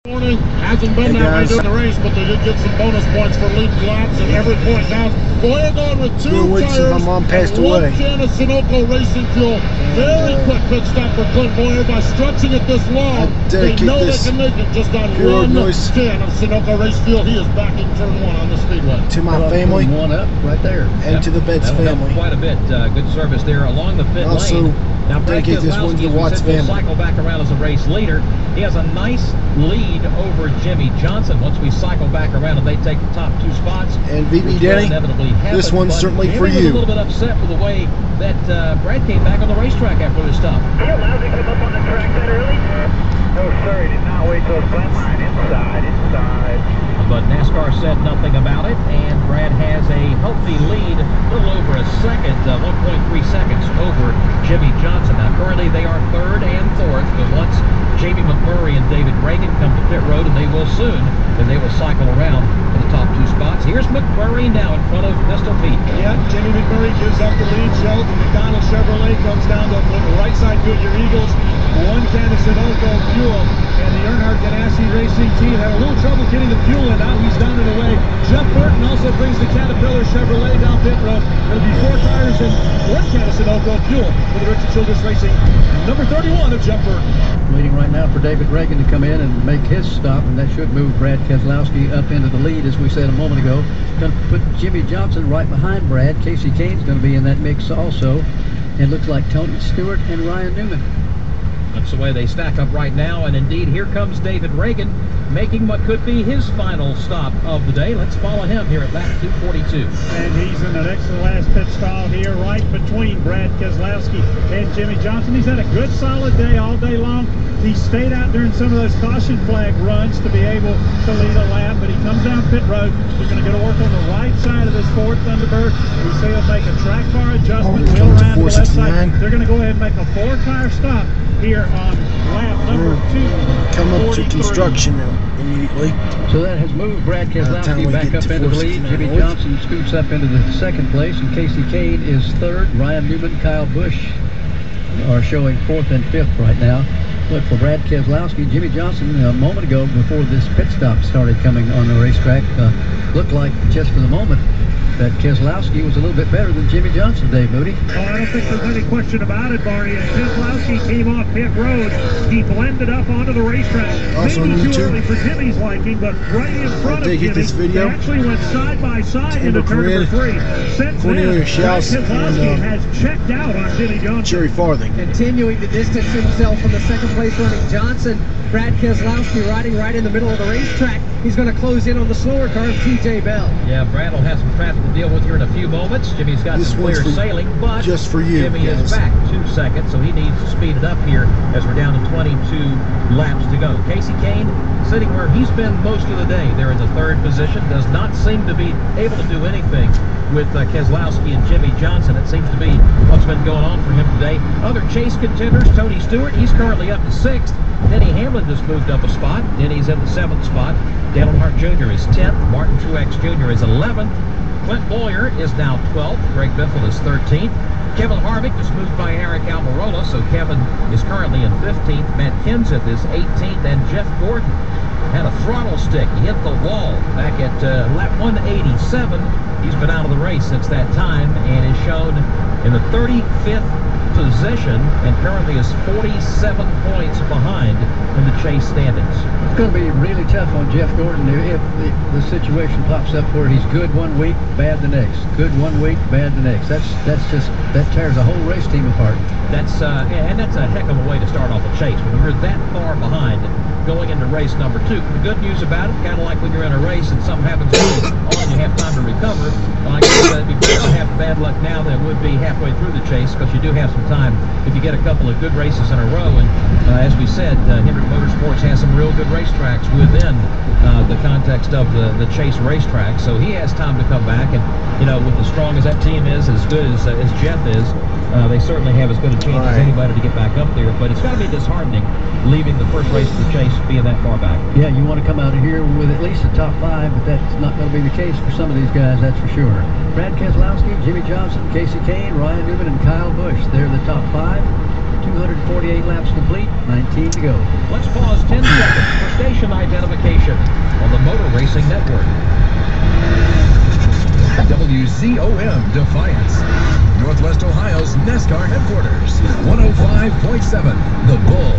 Morning hasn't been that way during the race, but they did get some bonus points for leading laps, and every point counts. Boy, going with two tires. My mom passed one away. can of Sunoco Racing Fuel. Very quick pit stop for Clint Boyer by stretching it this long. They know they can make it just on one can of Sunoco Race Fuel. He is back in turn one on the speedway. To my family, one up right there, and to the Betts family. Quite a bit. Good service there along the pit lane. Now, dedicate this one to the Watts family. Cycle back around as a race leader. He has a nice lead over Jimmy Johnson. Once we cycle back around and they take the top two spots. And vbdenny, this one's certainly for you. A little bit upset with the way that Brad came back on the racetrack after this stop. Are you allowed to come up on the track that early? No, sir. He did not wait till the front line. Inside. But NASCAR said nothing about it, and Brad has a healthy lead, a little over a second, 1.3 seconds over Jimmy Johnson. Now, currently they are third and fourth, but once Jamie McMurray and David Reagan come to pit road, and they will soon, then they will cycle around for the top two spots. Here's McMurray now in front of Pistol Pete. Yeah, Jimmy McMurray gives up the lead. Sheldon McDonald Chevrolet comes down to the right side Goodyear Eagles. One can of Sunoco fuel, and the Earnhardt Ganassi Racing team had a little trouble getting the fuel in. Now he's down and away. Jeff Burton also brings the Caterpillar Chevrolet down pit road. There'll be 4 tires and 1 can of Sunoco fuel for the Richard Childress Racing. Number 31 of Jeff Burton. Waiting right now for David Reagan to come in and make his stop, and that should move Brad Keselowski up into the lead, as we said a moment ago. Going to put Jimmy Johnson right behind Brad. Casey Kane's going to be in that mix also. It looks like Tony Stewart and Ryan Newman. That's the way they stack up right now, and indeed here comes David Reagan making what could be his final stop of the day. Let's follow him here at lap 242. And he's in the next to last pit stall here, right between Brad Keselowski and Jimmy Johnson. He's had a good solid day all day long. He stayed out during some of those caution flag runs to be able to lead a lap, but he comes down pit road. He's going to go to work on the right side of this Ford Thunderbird. We say he'll make a track bar adjustment, wheel around to the left side. They're going to go ahead and make a 4-tire stop here on lap number 2. Come up to construction immediately. So that has moved Brad Keselowski back up into the lead. Jimmy Johnson scoots up into the second place, and Casey Kane is third. Ryan Newman, Kyle Busch are showing 4th and 5th right now. Look, for Brad Keselowski, Jimmy Johnson a moment ago, before this pit stop started coming on the racetrack, looked like just for the moment that Keselowski was a little bit better than Jimmy Johnson, Dave Moody. Oh, I don't think there's any question about it, Barney. As Keselowski came off pit road, he blended up onto the racetrack. Also maybe too early for Jimmy's liking, but right in front of Jimmy. They actually went side by side into turn number 3. Since then, Keselowski has checked out on Jimmy Johnson. Jerry Farthing. Continuing to distance himself from the second place running Johnson. Brad Keselowski riding right in the middle of the racetrack. He's going to close in on the slower car of TJ Bell. Yeah, Brad will have some traffic to deal with here in a few moments. Jimmy's got some clear sailing, but just for you, Jimmy is back 2 seconds, so he needs to speed it up here as we're down to 22 laps to go. Casey Kane sitting where he's been most of the day. They're in the 3rd position. Does not seem to be able to do anything with Keselowski and Jimmy Johnson. It seems to be what's been going on for him today. Other chase contenders, Tony Stewart, he's currently up to 6th. Denny Hamlin just moved up a spot. Denny's in the 7th spot. Dale Earnhardt Jr. is 10th. Martin Truex Jr. is 11th. Clint Boyer is now 12th. Greg Biffle is 13th. Kevin Harvick just moved by Eric Almirola, so Kevin is currently in 15th. Matt Kenseth is 18th, and Jeff Gordon had a throttle stick. He hit the wall back at lap 187. He's been out of the race since that time and is shown in the 35th position and currently is 47 points behind in the chase standings. It's going to be really tough on Jeff Gordon if the situation pops up where he's good one week, bad the next. Good one week, bad the next. That tears a whole race team apart. That's a heck of a way to start off a chase when you're that far behind going into race number 2. The good news about it, kind of like when you're in a race and something happens early on, you have time to recover. Well, I guess it'd be better to have bad luck now than it would be halfway through the chase, because you do have some time if you get a couple of good races in a row. And as we said, Hendrick Motorsports has some real good racetracks within the context of the chase racetrack, so he has time to come back. And you know, with as strong as that team is, as good as Jeff is, they certainly have as good a chance as anybody to get back up there. But it's got to be disheartening leaving the first race of the chase being that far back. Yeah, you want to come out of here with at least a top 5, but that's not going to be the case for some of these guys, that's for sure. Brad Keselowski, Jimmy Johnson, Casey Kane, Ryan Newman, and Kyle Busch. They're the top 5. 248 laps complete, 19 to go. Let's pause 10 seconds for station identity. Racing Network. WCOM Defiance, Northwest Ohio's NASCAR headquarters. 105.7 The Bull.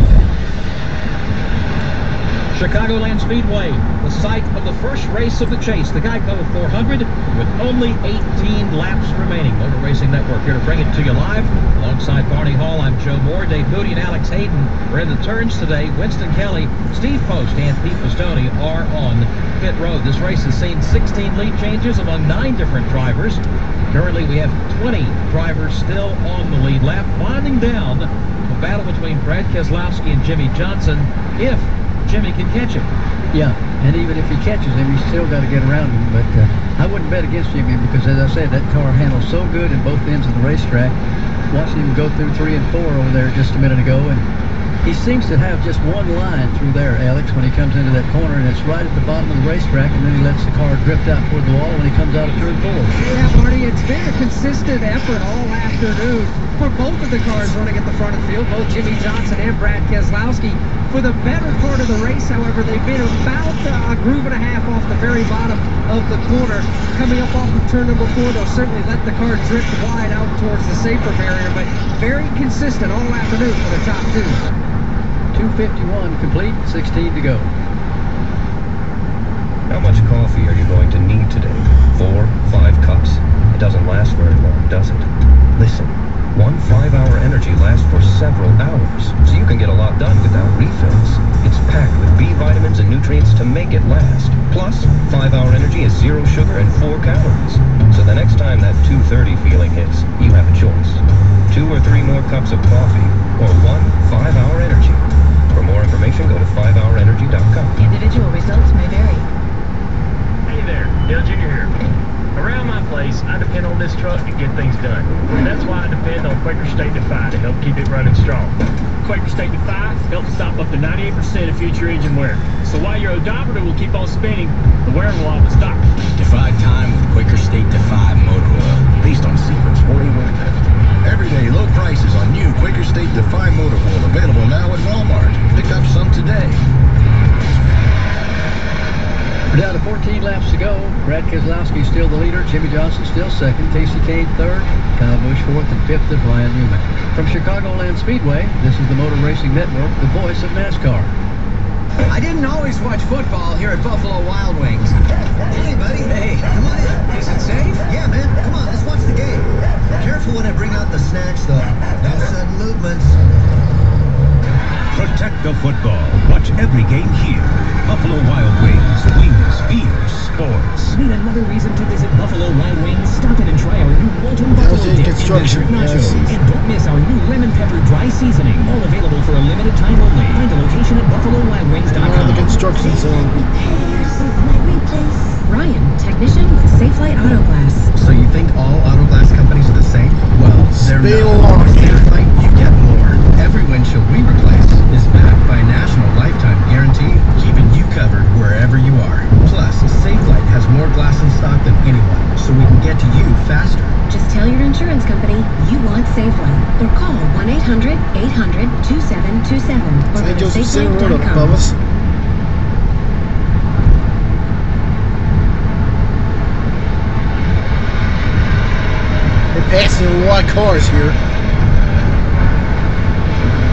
Chicagoland Speedway, the site of the first race of the chase, the Geico 400, with only 18 laps remaining. Motor Racing Network here to bring it to you live. Alongside Barney Hall, I'm Joe Moore. Dave Moody and Alex Hayden are in the turns today. Winston Kelly, Steve Post, and Pete Pistone are on pit road. This race has seen 16 lead changes among 9 different drivers. Currently, we have 20 drivers still on the lead lap, winding down the battle between Brad Keselowski and Jimmy Johnson, if Jimmy can catch him. Yeah, and even if he catches him, he's still got to get around him. But I wouldn't bet against Jimmy because, as I said, that car handles so good in both ends of the racetrack. Watching him go through 3 and 4 over there just a minute ago, and he seems to have just one line through there, Alex, when he comes into that corner, and it's right at the bottom of the racetrack, and then he lets the car drift out toward the wall when he comes out of turn 4. Yeah, Marty, it's been a consistent effort all afternoon for both of the cars running at the front of the field, both Jimmy Johnson and Brad Keselowski. For the better part of the race, however, they've been about a groove and a half off the very bottom of the corner. Coming up off of turn number 4, they'll certainly let the car drift wide out towards the safer barrier, but very consistent all afternoon for the top 2. 2:51 complete, 16 to go. How much coffee are you going to need today? 4, 5 cups? It doesn't last very long, does it? Listen, one 5-hour energy lasts for several hours, so you can get a lot done without refills. It's packed with B vitamins and nutrients to make it last. Plus, 5-hour energy is 0 sugar and 4 calories. So the next time that 2:30 feeling hits, you have a choice. 2 or 3 more cups of coffee, or one 5-hour energy. For more information, go to 5hourenergy.com. Individual results may vary. Hey there, Dale Jr. here. Around my place, I depend on this truck to get things done. And that's why I depend on Quaker State Defy to help keep it running strong. Quaker State Defy helps stop up to 98% of future engine wear. So while your odometer will keep on spinning, the wear will often stop. Defy time with Quaker State Defy motor oil, based on Secret's 40-wheel lift. Everyday low prices on new Quaker State Defy motor oil available now at Walmart. Pick up some today. We're down to 14 laps to go. Brad Keselowski still the leader. Jimmy Johnson still second. Casey Kane third. Kyle Busch fourth, and fifth is Ryan Newman. From Chicagoland Speedway, this is the Motor Racing Network, the voice of NASCAR. I didn't always watch football here at Buffalo Wild Wings. Hey, buddy. Hey, come on in. Is it safe? Yeah, man. Come on, let's watch the game. Careful when I bring out the snacks, though. No sudden movements. Protect the football. Watch every game here. Buffalo Wild Wings. Wings, beers, sports. Need another reason to visit Buffalo Wild Wings? Stop in and try our new Walton Buffalo Dip and Measured Nachos. And don't miss our new lemon pepper dry seasoning. All available for a limited time only. Find a location at buffalowildwings.com. The construction zone. Ryan, technician with Safelite Auto Glass. So you think all auto glass companies are the same? Well, they're not. With Safelite, you get more. Every windshield we replace is backed by a national lifetime guarantee, keeping you covered wherever you are. Plus, Safelite has more glass in stock than anyone, so we can get to you faster. Just tell your insurance company you want Safelite, or call 1-800-800-2727 or go to safelite.com. They're passing a lot of cars here.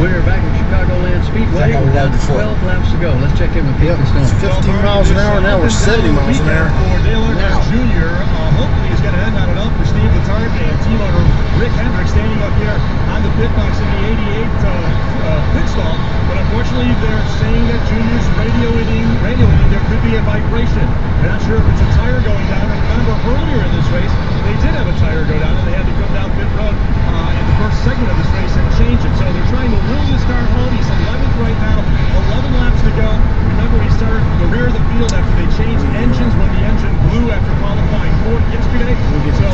We're back at Chicagoland Speedway. We're down to 12 laps to go. Let's check in with Pete Pistone. It's 15 miles an hour now. We're 70 miles an hour. For Dale Earnhardt Jr. Hopefully he's going to head on it up for Steve Letarte and team owner Rick Hendrick standing up here on the pit box in the 88 pit stall. But unfortunately, they're saying that Junior's radioing there could be a vibration. They're not sure if it's a tire going down. And remember, earlier in this race, they did have a tire go down, and they had to come down pit road in the first segment of this race and change it. So they're trying to will this car home. He's 11th right now, 11 laps to go. Remember, he started from the rear of the field after they changed engines when the engine blew after qualifying fourth yesterday. So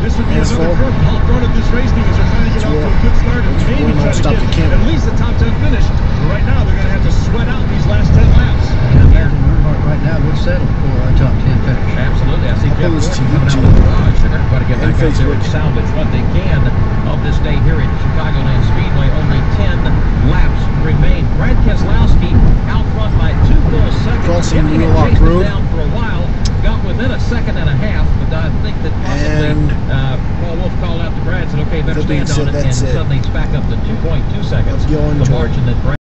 this would be another curveball thrown at this race team as they're trying to get off to a good start and maybe try to get at least a top 10 finish. But right now, they're going to have to sweat out these last 10 laps. And Earnhardt right now would settle for a top 10 finish. Absolutely. I see Jeff Gordon coming out of the garage. They're going to try to get back out there and salvage what they can of this day here at Chicagoland Speedway. Only 10 laps remain. Brad Keselowski out front by 2 full seconds. Crossing Kenny had chased him down for a while, got within a second and a half, but I think that possibly Paul Wolf called out to Brad, said, okay, better stand on it, and suddenly it's back up to 2.2 seconds. The margin that Brad